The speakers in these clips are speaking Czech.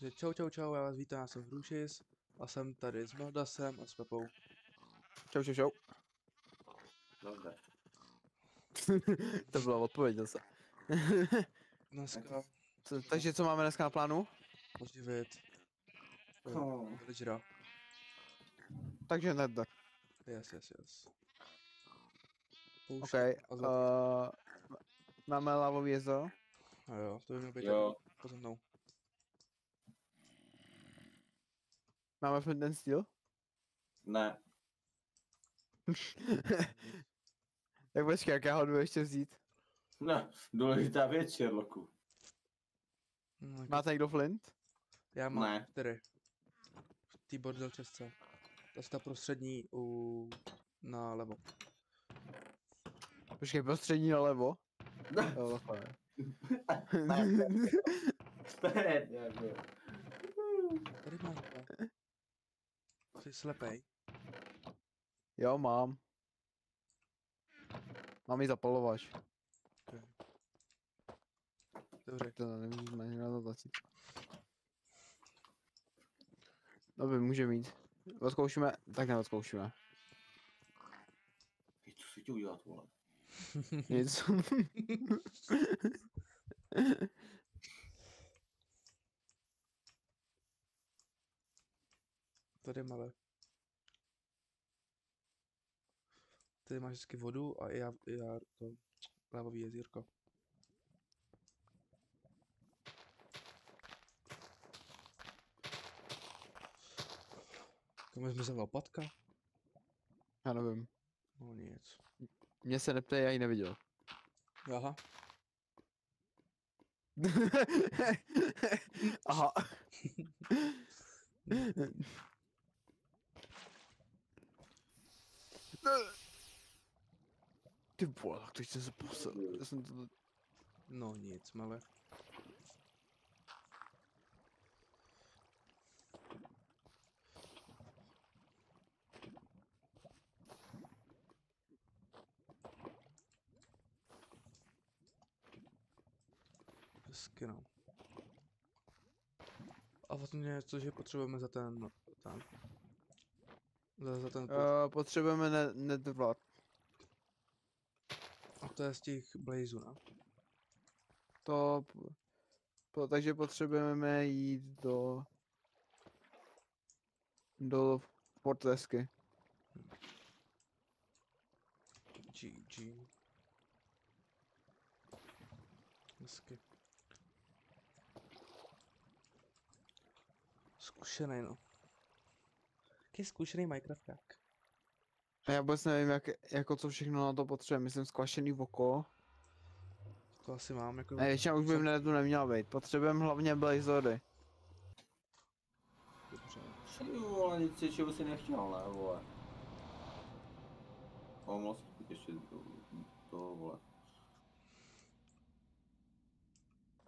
Takže čau, čau, čau, já vás vítám, já jsem Hrušis a jsem tady s Meldasem a s Pepou. Čau, čau, čau. Dobře. To byla odpověď zase. Dneska Takže co máme dneska na plánu? oživit villagera. Takže Nether. Yes. Poušť OK. a zlatý. Máme lavový jezero. A jo, to by mělo být Jo. tady poza mnou. Máme flint and steel. Ne. Tak počkej, jak já ho jdu ještě vzít. Ne, důležitá věc, Sherlocku. No, Máte někdo flint? já mám Ne. 4. V té bordel čestce. To je ta prostřední na levo. Počkej, prostřední nalevo. Jo, takhle. Tady mám to. Jsi slepej. Jo, mám. Mám i zapalovač. Okay. Dobře. To nemůžeme ani na to tlačit. Dobře, může mít. Odkoušíme, tak neodkoušíme. Co si ti udělat, vole? Nic. Tady malé. Tady máš vždycky vodu a já to lávový jezírko. Kam zmizel lopatka? Já nevím. No nic. Mě se neptej, já ji neviděl. Aha. Aha. Ty vole, tak teď jsem se posil. Já jsem to... No nic, mele. Hezky no. A vlastně něco, že potřebujeme za ten za ten potřebujeme netvrát. a to je z těch blazů, ne? Takže potřebujeme jít do Fortresky. GG. Hezky. Zkušený, no. Jaký zkušený Minecrafták. A já vůbec nevím, jako co všechno na to potřebujeme. Myslím skvašený oko. To asi mám, jako... Ne, většina už by v netu neměla být. Potřebujeme hlavně blazory. Dobře. Ty vole, nic čeho si nechtěl, ne, vole. Mohl si ještě to, vole.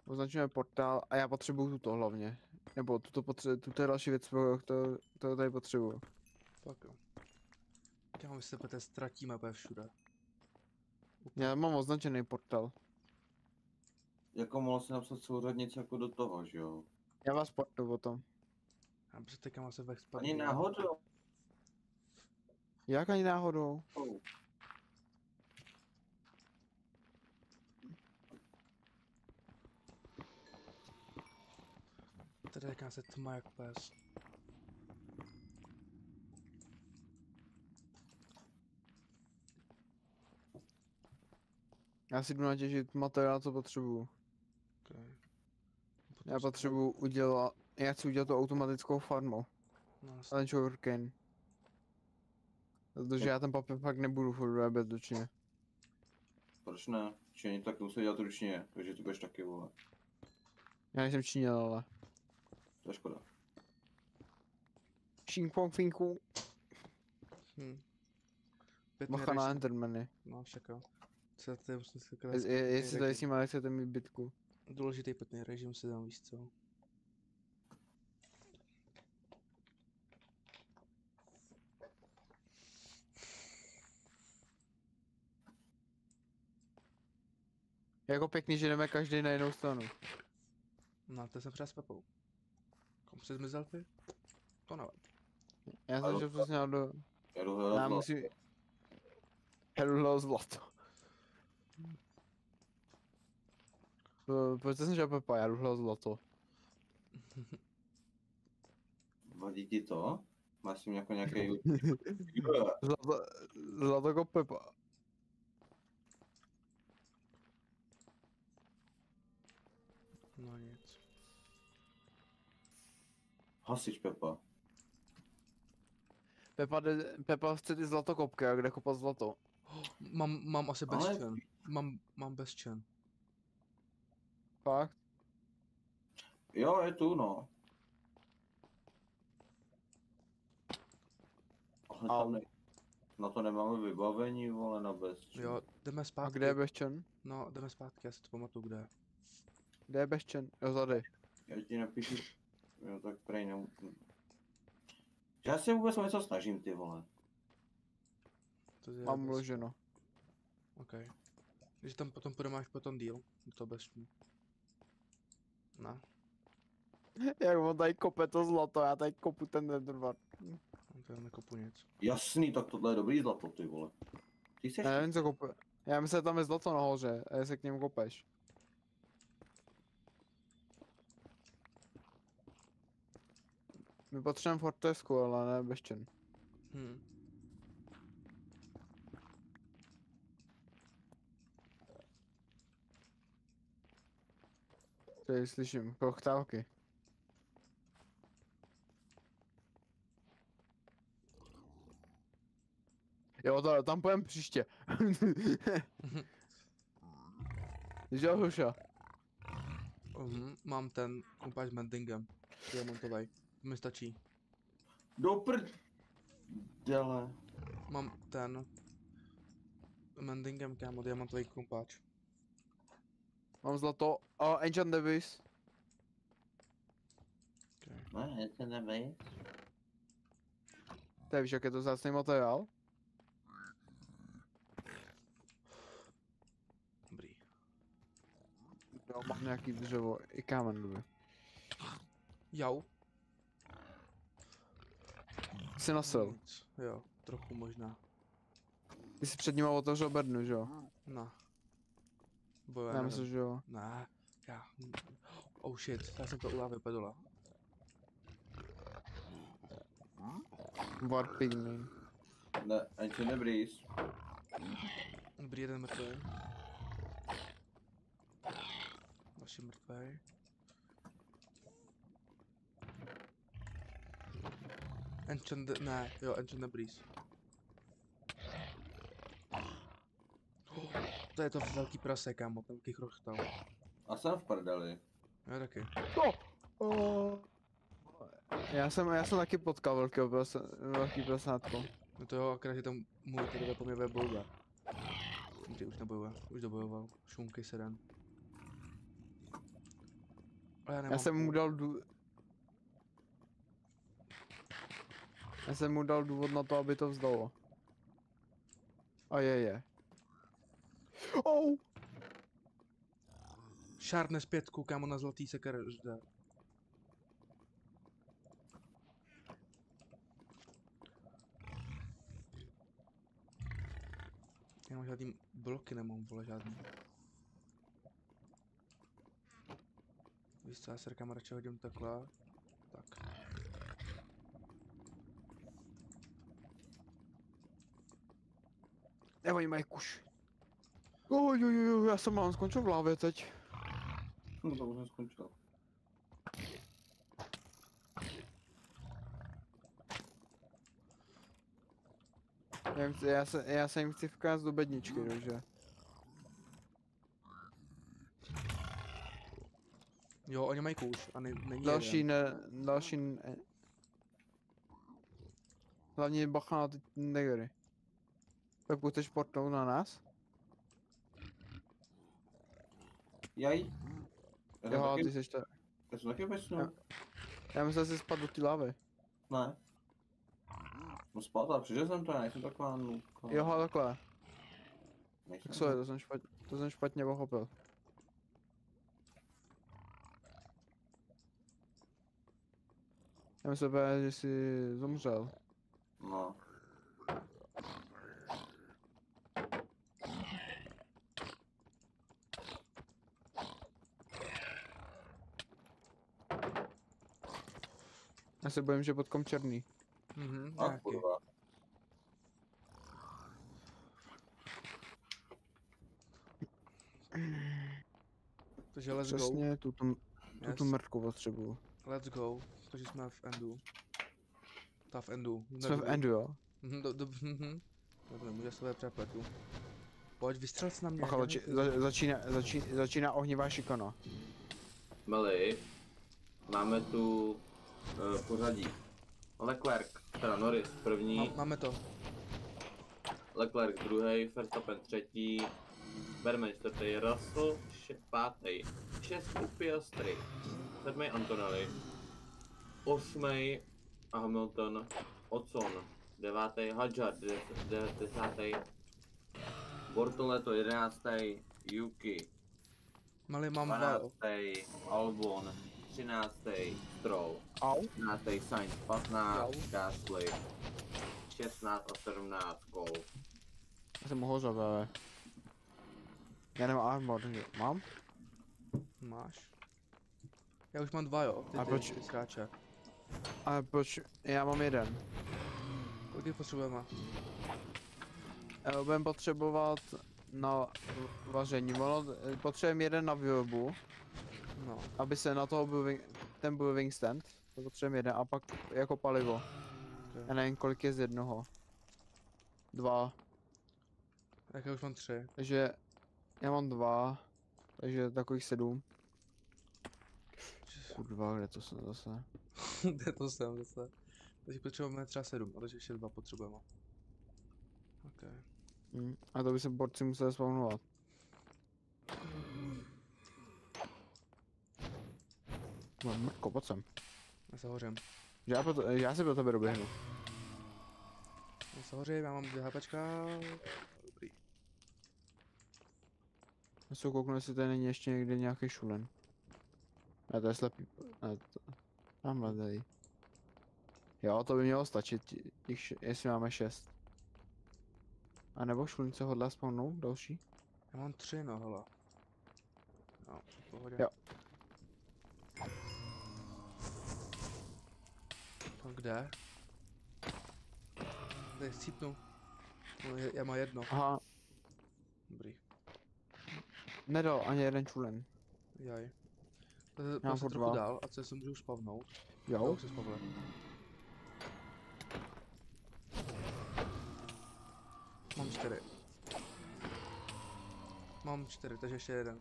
Označujeme portál a já potřebuju tuto hlavně. Nebo tuto je další věc, to tady potřebuju. Tak jo. Já mám, se pete ztratíme úplně všude. Já mám označený portál. Jako mohl si napsat souřadnici jako do toho, že jo? Já vás portu o tom. Já bych se teďka mám se vexpat. Ani náhodou. Jak ani náhodou? Oh. Tady jaká se tma jak pes. Já si jdu natěžit materiál, co potřebuju. Okay. Já potřebuju udělat, já chci udělat to automatickou farmu. No, Ale sugarcane. Protože já ten papír fakt nebudu furt vyrábět ručně. Proč ne? Čení tak musí dělat ručně, takže ty budeš taky, vole. Já nejsem Číňan, ale. To je škoda. Šingpong finku. Bacha na Endermany. No však jo. Co to je vlastně Jestli tady s nimi chcete mít bitku. Důležitý pitný režim si tam, víš co. Jako pěkný, že jdeme každý na jinou stranu. No, to jsem třeba s Pepou. Kam jsi zmizel ty? To nevím. Já jsem šel přesně do... Já jdu Já hledat musím... zlato. Jedu hledat zlato. Proč jsem šel Pepa, já jdu hledat zlato. Vadí ti to? Máš s tím jako nějaký... Zlato, zlato jako Pepa. No nic. Hasič Pepa. Pepa chce ty zlatokopky, a kde kopat zlato? Mám asi Ale- bezčen. Mám bezčen. Fakt? Jo, je tu, no. Ale Au. tam na to nemáme vybavení, vole, na bezčin. Jo, jdeme A zpátky. kde je Beščen? No, jdeme zpátky, já si to pamatuju, kde je. Kde je Beščen? Jo, tady. Já ti napíšu, jo, tak prej já se vůbec o něco snažím, ty vole. To je Mám bez- uloženo. OK. Když tam potom půjdeme až po ten díl, to bez mě. No, Jak on tady kope to zlato, já tady kopu ten nedrvat. to já nekopu nic. Jasný, tak tohle je dobrý zlato, ty vole. Ty seš... Já nevím, co kope. Já myslím, že tam je zlato nahoře, a jestli k němu kopeš. My potřebujeme fortesku, ale ne Beščen. Hm. Tady slyším, kochtálky. Jo, tam půjdem příště. Že jo, Huša? Mám ten kumpáč s mendingem. Diamantový. To mi stačí. Do prdele. Mám ten mendingem, kámo, diamantový kumpáč. Mám zlato. A Enchant Davis. Okay. Ne, je to nebej. To je, víš, jak je to vzácný materiál? Dobrý. Jo, mám nějaký dřevo, i kámen dobrý. Jau. Jsi nasil. Nic. Jo, trochu možná. Ty jsi před ním otevřel bednu, že jo? No. Bo já Já nevím. myslím, že jo. Ne. Já. Oh shit, já jsem to u lávy pedula. Warping. Ne, ani nebrýs. Dobrý, jeden mrtvý. Další mrtvý. Enchant, ne, jo, Enchant Breeze. To je to velký prase, kámo, ten velký chrochtal. A jsem v prdeli. Já taky. Oh. Já jsem taky potkal velký prasátko. No to jo, akorát je tam můj tady po mě webojuje. Ty už nebojuje, už dobojoval. Šunky seren. Ale já nemám. Já jsem mu dal Já jsem mu dal důvod na to, aby to vzdalo. A je. Oh! Sharpness 5, kámo, na zlatý seker žde. Já mám žádný bloky, nemám, vole, žádný. Víš co, já se říkám, radši hodím takhle. Tak. Ne, oni mají kuš. Jo, já jsem mám skončil v lávě teď. No to už jsem skončil. Já se jim chci vkázat do bedničky, takže. Jo, oni mají kůž a není Další jeden. Hlavně bacha na ty negery. Tak chceš portnout na nás? Jaj. Jo, ty seš to. Já jsem taky vesnu. Jo. Já myslel, že jsi spadl do té lávy. Ne. No spát, ale přišel jsem to, já nejsem taková nůbka. Jo, takhle. Nejsem. Tak sorry, to jsem špatně pochopil. Já myslím, že jsi zemřel. No. Já se bojím, že potkom černý. Mhm, A nějaký. kurva. Takže let's go. Přesně, tuto Yes. mrtku potřebuju. Let's go. Takže jsme v endu. Ta v endu. Jsme v endu, jo? To nemůže své přepletu. Pojď, vystřel se na mě. Bacha, začíná ohnivá šikana. Meli, máme tu pořadí. Leclerc, teda Norris první, Máme to. Leclerc druhý, Verstappen třetí, Berman čtvrtý, Russell pátý, šestý Piastri, sedmý Antonelli, osmý Hamilton, Ocon, devátý Hadjar, desátý Bortoleto, jedenáctý Yuki, Mali mám Vile. 12. Albon, 13. Stroll, Au. 15. Sainz, 15. Au. Gasly, 16 a 17 Cole. Já jsem mohl zavé. Já nemám armor, takže mám? Máš? Já už mám 2, jo. A proč- Ty skáče. Ale proč? Já mám jeden. Kolik jich potřebujeme? Budeme potřebovat na vaření. Potřebujeme jeden na výrobu, No. aby se na toho byl ten brewing stand. To potřebujeme jeden a pak jako palivo. Okay. Já nevím, kolik je z jednoho. 2. Tak já už mám 3. Takže já mám 2. Takže takových 7. Kurva, kde to jsem zase? Kde to jsem zase? Takže potřebujeme třeba 7, ale ještě 2 potřebujeme. Ok. A to by se borci museli spawnovat. Mám mrko, pojď sem. Já se hořím. Já si pro tebe doběhnu. Já se hořím, já mám 2 HPčka. Dobrý. Já se kouknu, jestli tady není ještě někde nějaký šulen. Ne, to je slepý. Ne, to... Tamhle tady. Jo, to by mělo stačit, jestli máme 6. A nebo šulnice hodlá spawnout další? Já mám 3, no hele. No, v pohodě. Jo. To kde? Tady chcípnu. No, já mám 1. Aha, Dobrý. nedal ani jeden čulen. Jaj. mám Já se furt trochu 2. dál, ať se můžu spavnout. Jo? Už se spavle. Mám 4. Mám 4, takže ještě jeden.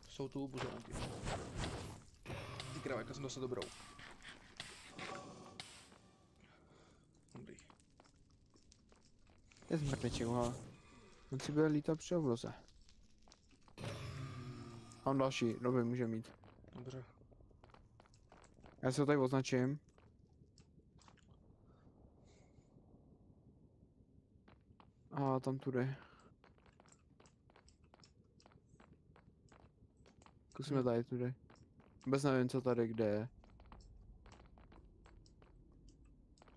Jsou tu buzeránky. Ty krava, jak jsem dostal dobrou. Dobrý. Je zmrteček, ale... On si bude lítat při obloze. Mám další, dobrý, může mít. Dobře. Já si ho tady označím. A tam tudy. Zkusíme tady tudy. Vůbec nevím, co tady kde je.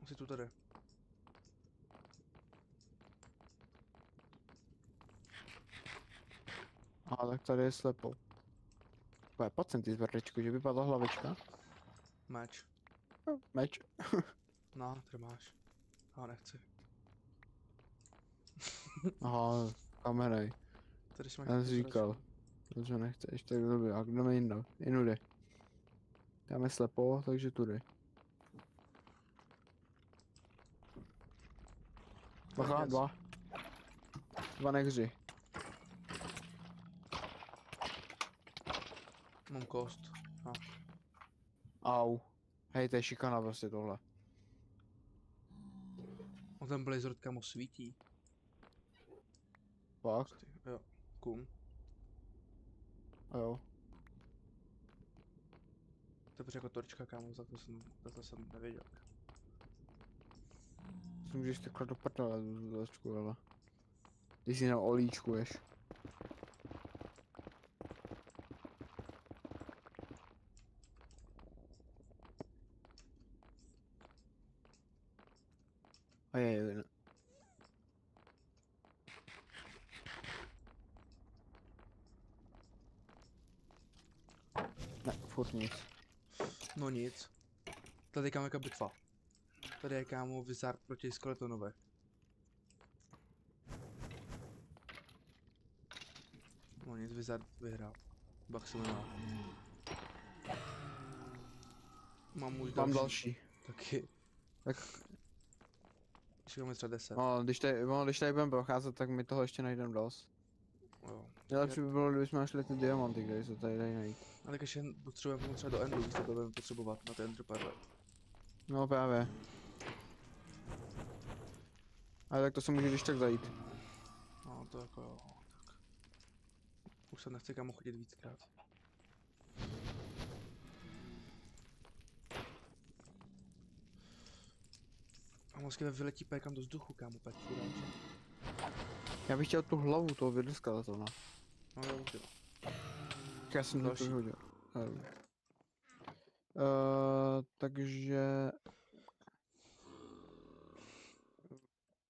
Asi tu tady. A tak tady je slepo. Pojď sem ty zvrdečku, že vypadla hlavička. Meč. Meč. No, tady máš. Já nechci. Aha, kamenej. Tady si máš Já jsem nějakou říkal. sračku. Dobře, nechceš, tak dobře. A jdeme jinou. Jinudy. Dáme slepo, takže tudy. Bacha, Yes. 2. 2 negři. Mám kost. No. Au. Hej, to je šikana prostě tohle. On ten Blizzard kamo svítí. Fakt? Jo. Kum. A jo. To jako torčka, kámo, za to jsem nevěděl. Si můžeš takhle do prdele tu točku, ale. Ty si jenom olíčkuješ. A je, ne. Ne, furt nic. No nic. Tady je kámo jaká bitva. Tady je kámo Wizard proti Skeletonové. No nic, Wizard vyhrál. Bach se jmenuje. Mám už Mám další. Taky. Tak, Čekáme třeba 10. když tady budeme procházet, tak my toho ještě najdeme dost. Jo. Nejlepší by bylo, kdybychom našli ty diamanty, kde se tady dají najít. Ale tak ještě potřebujeme třeba do Endu, víš, to budeme potřebovat na ty Ender Pearly. No právě. Ale tak to se může když tak zajít. No to jako jo, tak. Už se nechci kámo chodit víckrát. A mozky vyletí pékam do vzduchu, kámo, pek chudáč. Já bych chtěl tu hlavu toho vidoskeletona. No jo, už jo. Já jsem to Další. vyhodil. Takže...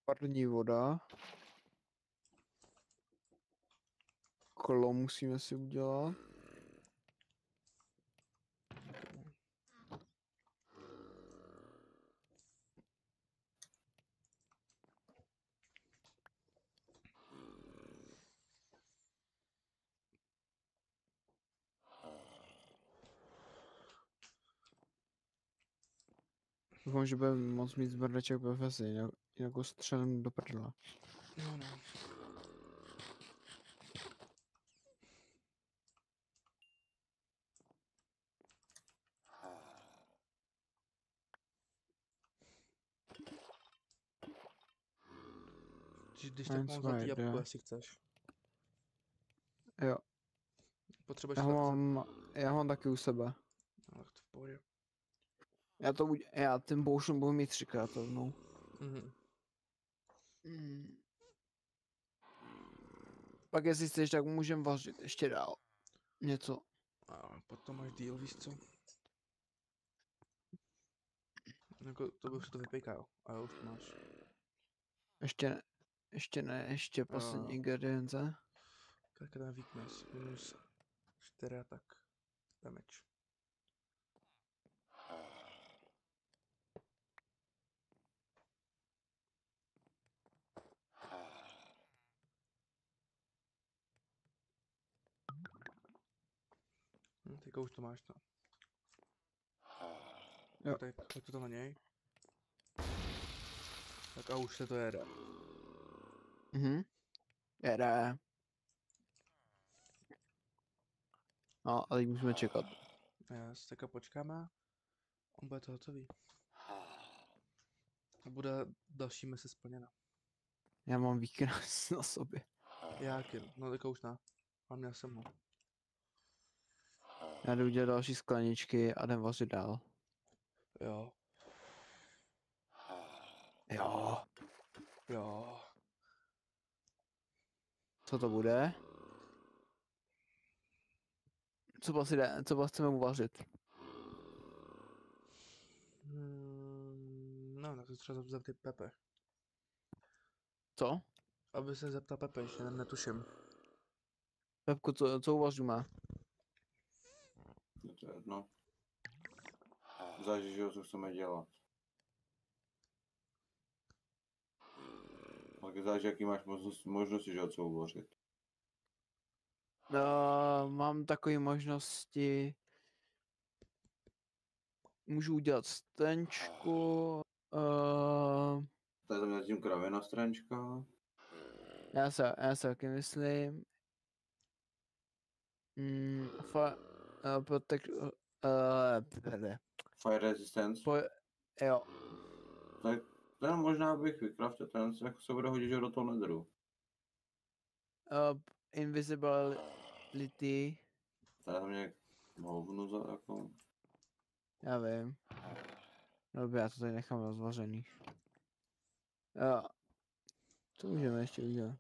Parní voda. Kolo musíme si udělat. Doufám, že budeme moc mít zbrneček ve vesi, jinak ho střelím do prdela. No, no. Když tak mám zlatý jabko, jestli chceš. Jo, Potřebuješ já ho mám taky u sebe. No, tak to v pohodě. Já ten potion budu mít 3krát rovnou. Mhm. Pak jestli chceš, tak můžem vařit ještě dál. Něco. A potom máš díl, víš co? Jako to už to vypěká, jo. A jo, už to máš. Ještě poslední ingredience. Tak ten weakness, minus 4 atak. Damage. Teďka už to máš, no. Jo. Tak hoď to na něj. Tak a už se to jede. Jede. No, a teď musíme čekat. Yes, teďka počkáme. On bude to hotový. A bude další mise splněna. Já mám weakness na sobě. Jaký? No teďka už ne. Ale měl jsem ho. Já jdu udělat další skleničky a jdem vařit dál. Jo. Jo. Jo. Co to bude? Co vás chceme uvařit? No, tak se třeba zeptat Pepe. Co? Aby se zeptal Pepe, ještě netuším. Pepku, co uvaříme? To je jedno. Záleží, že jo, co chceme dělat. Tak záleží, jaký máš možnosti, že jo, co uvařit. Mám takové možnosti. Můžu udělat stenčku. Tady tam je tím kravěna strančka. Já se taky myslím. Fire resistance. Jo. Tak ten možná bych vykraftil, ten se, jako se bude hodit, že do toho nedru. Invisibility. Tady tam je hovnu za jako... Já vím. Dobře, já to tady nechám rozvařený. Jo, co můžeme ještě udělat?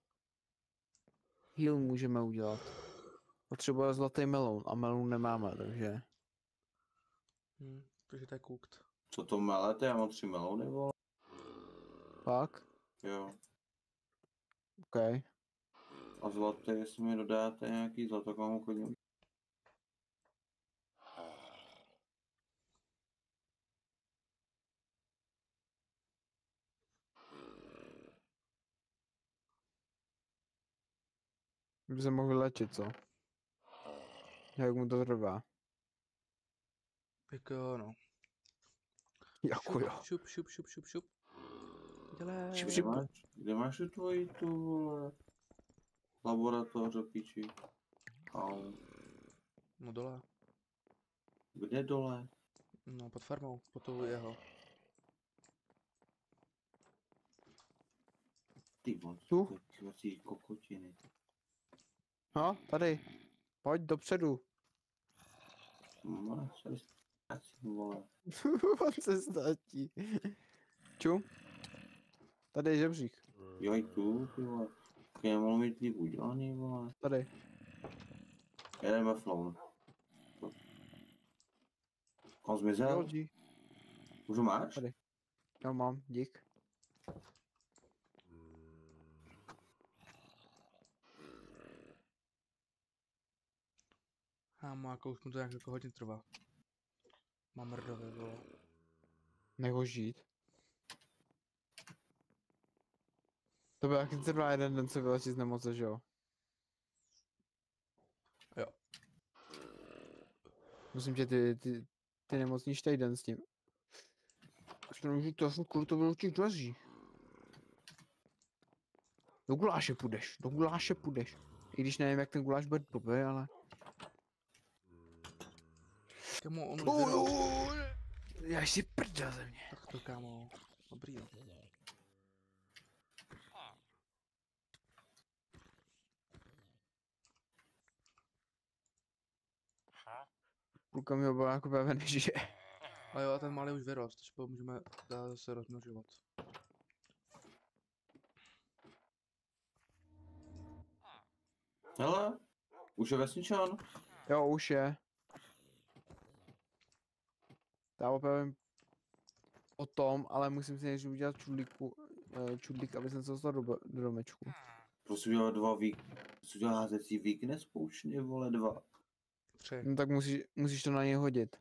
Heal můžeme udělat. Potřebuje zlatý meloun a meloun nemáme, takže... Takže to je cooked. Co to melete? Já mám 3 melouny, vole. Pak? Jo. OK. A zlaté, jestli mi dodáte nějaký zlato, tak mám uklidně. By se mohl léčit, co? Jak mu to trvá? Tak jo, no. Jako jo. Šup. Dělej. Šup, Kde šup. máš tu tvoji tu, vole, laboratoř do píči? Au. No dole. Kde dole? No pod farmou, pod tou jeho. Ty vole, Tu? ty kokotiny. No, tady. Pojď dopředu. Máš asi, vole. On se ztratí. Ču? Tady je žebřík. Jo, i tu, ty vole. Tak já mohl mít líp udělaný, vole. Tady. Jeden ve flown. On zmizel? Geology. Už ho máš? Tady. Já mám, dík. Jako už mu to nějak jako hodně trvá. Mám mrdové, vole. Nech ho žít. To by taky trvá jeden den se vylečit z nemoce, že jo? Jo. Musím tě, ty nemocníš týden s tím. Až nemůžu to furt kvůli to vyloučit dveří. Do guláše půjdeš, do guláše půjdeš. I když nevím, jak ten guláš bude blbý, ale... Kámo, on už vyrostl. Já si prdel ze mě. Tak to, kámo. Dobrý, jo. Kluka mi oba jako právě nežije. A jo, a ten malý už vyrost, takže můžeme se rozmnožovat. Hele, už je vesničan. Jo, už je. Já opravím o tom, ale musím si než udělat čudlík, aby jsem se dostal do domečku. Prostě udělal 2 co dělá házecí weakness poučně, vole, 2. 3. No tak musíš to na něj hodit.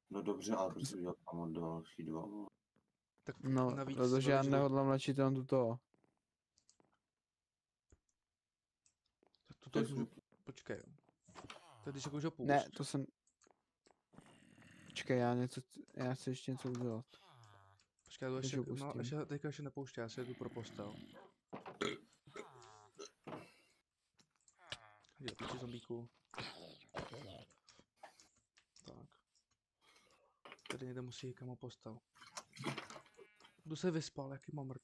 No dobře, ale prostě udělal tam další 2, vole. Tak No, navíc, protože já navíc nehodlám načít jenom tuto. Tak to To je můžu... Počkej, jo. To je když jako už ho půjš. Ne, to jsem... Počkej, já chci ještě něco udělat. Počkej, to ještě, Takže ho no, pustím. ještě, teďka ještě nepouště, já si jdu pro postel. Jo, píči zombíku. Tak. Tady někde musí jít kamo postel. Jdu se vyspal, jaký mám mrt.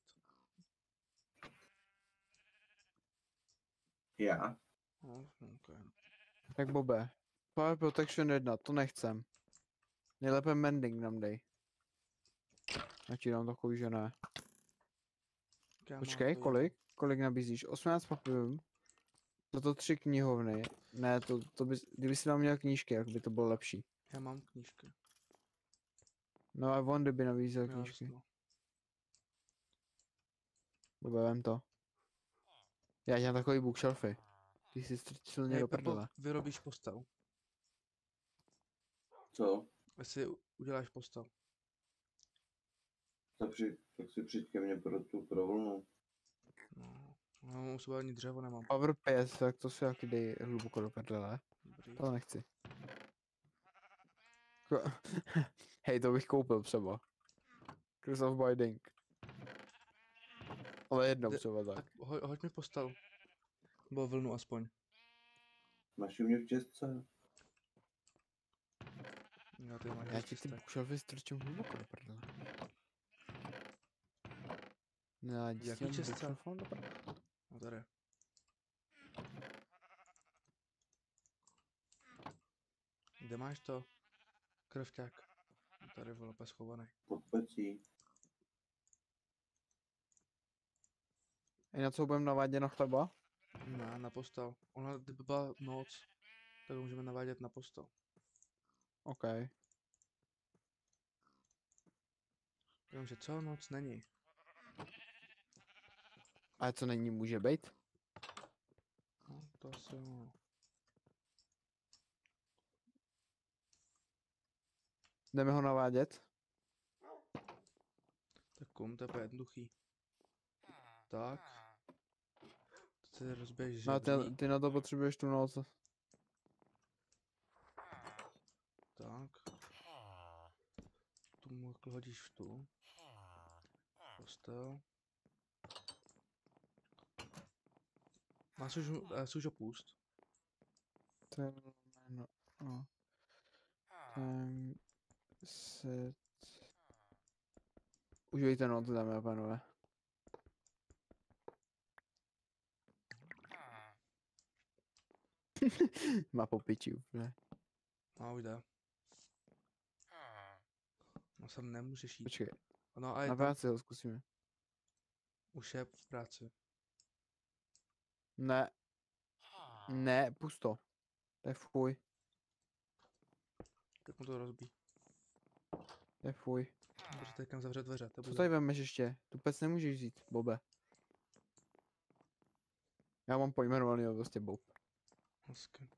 Já? No, okay. Tak Bobe. Power Protection 1, to nechcem. Nejlépe mending nám dej. Já ti dám takový, že ne. Já Počkej, mám kolik? Kolik nabízíš? 18 papírů. Za to 3 knihovny. Ne, to bys, kdyby si tam měl knížky, jak by to bylo lepší. Já mám knížky. No a on by nabízel Jo, knížky. jasno. Bobe, vem to. Já dělám takový bookshelfy. Ty jsi silně Hej, do Pepo, prdele. vyrobíš postel. Co? Jestli uděláš postel. Tak si přijď ke mně pro tu provlnu. No, u sebe ani dřevo nemám. Power 5, tak to si jaký dej hluboko do prdele. Dobrý. To nechci. Hej, to bych koupil třeba. Curse of Binding. Ale jednou třeba tak. Tak hoď mi postel. Nebo vlnu aspoň. Máš u mě v čestce? Jo, ty máš Já ti ty čistek. bookshelfy strčím hluboko do prdele. No, Jaký čistce? bookshelfám do prdele. No tady. Kde máš to? Krvťák. Tady vole pes schovaný. Pod pecí. I na co budeme navádět na chleba? Ne, na postel. Ona kdyby byla noc, tak ho můžeme navádět na postel. OK. Jenomže celou noc není. A co není, může být? No, to asi jo. Jdeme ho navádět? Tak to je jednoduchý. Tak. Teď se rozběž No a žebří. ty na to potřebuješ tu noc. Tak. Tu mu jako hodíš v tu. Postel. Máš už ho pust. To je jméno. No. Time set. Užijte noc, dámy a pánové. Má po piči úplně. No, už jde. No sem nemůžeš jít. Počkej, No a je na tam, práci ho zkusíme. už je v práci. Ne. Ne, pusto. To je fuj. Tak mu to rozbí. To je fuj. Protože teďkam zavře dveře. To Co bude. tady vemeš ještě? Tu pec nemůžeš vzít, Bobe. Já mám pojmenovaný prostě Bob. Hezky.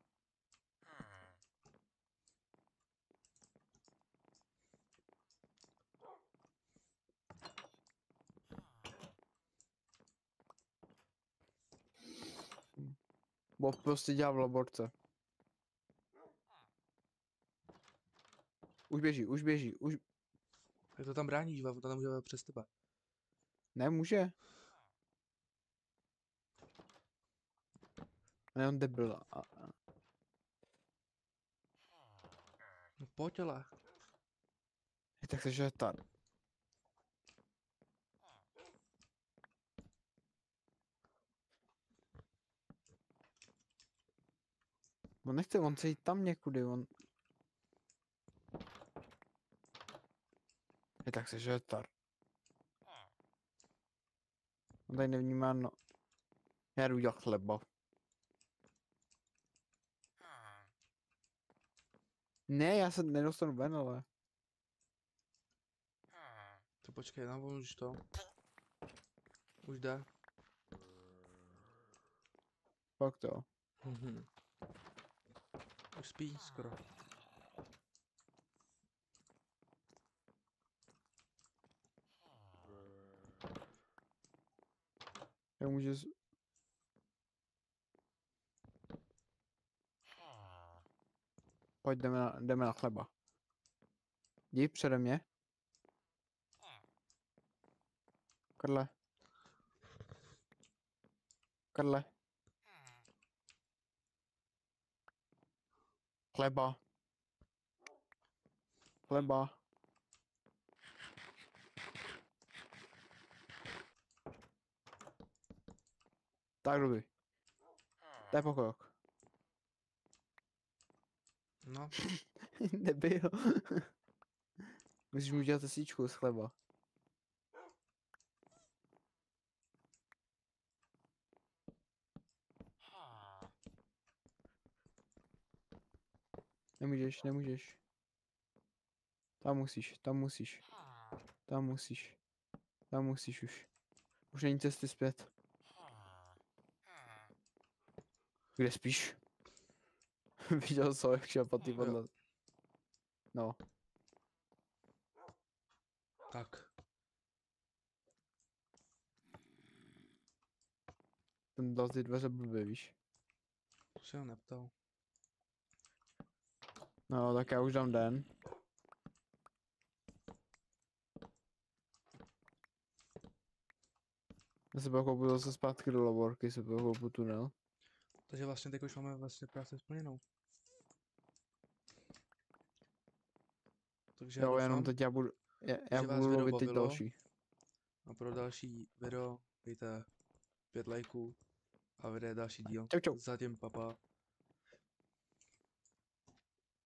Bob prostě dělá v laborce. Už běží, už... Jak to tam bráníš, to tam může přes tebe. Nemůže. A on debil. No pojď ale. Tak se že tady. On nechce, on chce jít tam někudy, on... Tak se že tar. On tady nevnímá, no. Já jdu udělat chleba. Ne, já se nedostanu ven, ale... To počkej, no už to. Už jde. Fakt to. Už spí skoro. Jak může... Pojď, jdeme na chleba. Jdi přede mě. Karle. Karle. Chleba. Chleba. Tak dobrý. To je pokrok. No, Nebyl. Musíš mu udělat síčku z chleba. Nemůžeš. Tam musíš už. Už není cesty zpět. Kde spíš? Viděl jsem, jak šel po ty podle. No, tak. ten dal ty dveře blbě, víš. To se ho neptal. No, tak já už dám den. Já se pokopu zase zpátky do laborky, se pokopu tunel. Takže vlastně teď už máme vlastně práci splněnou. Takže Jo, já jenom doufám, teď já budu, já že vás budu video lovit ty bavilo. další. a pro další video dejte 5 lajků a vyjde další díl. Čau, čau. Zatím papa.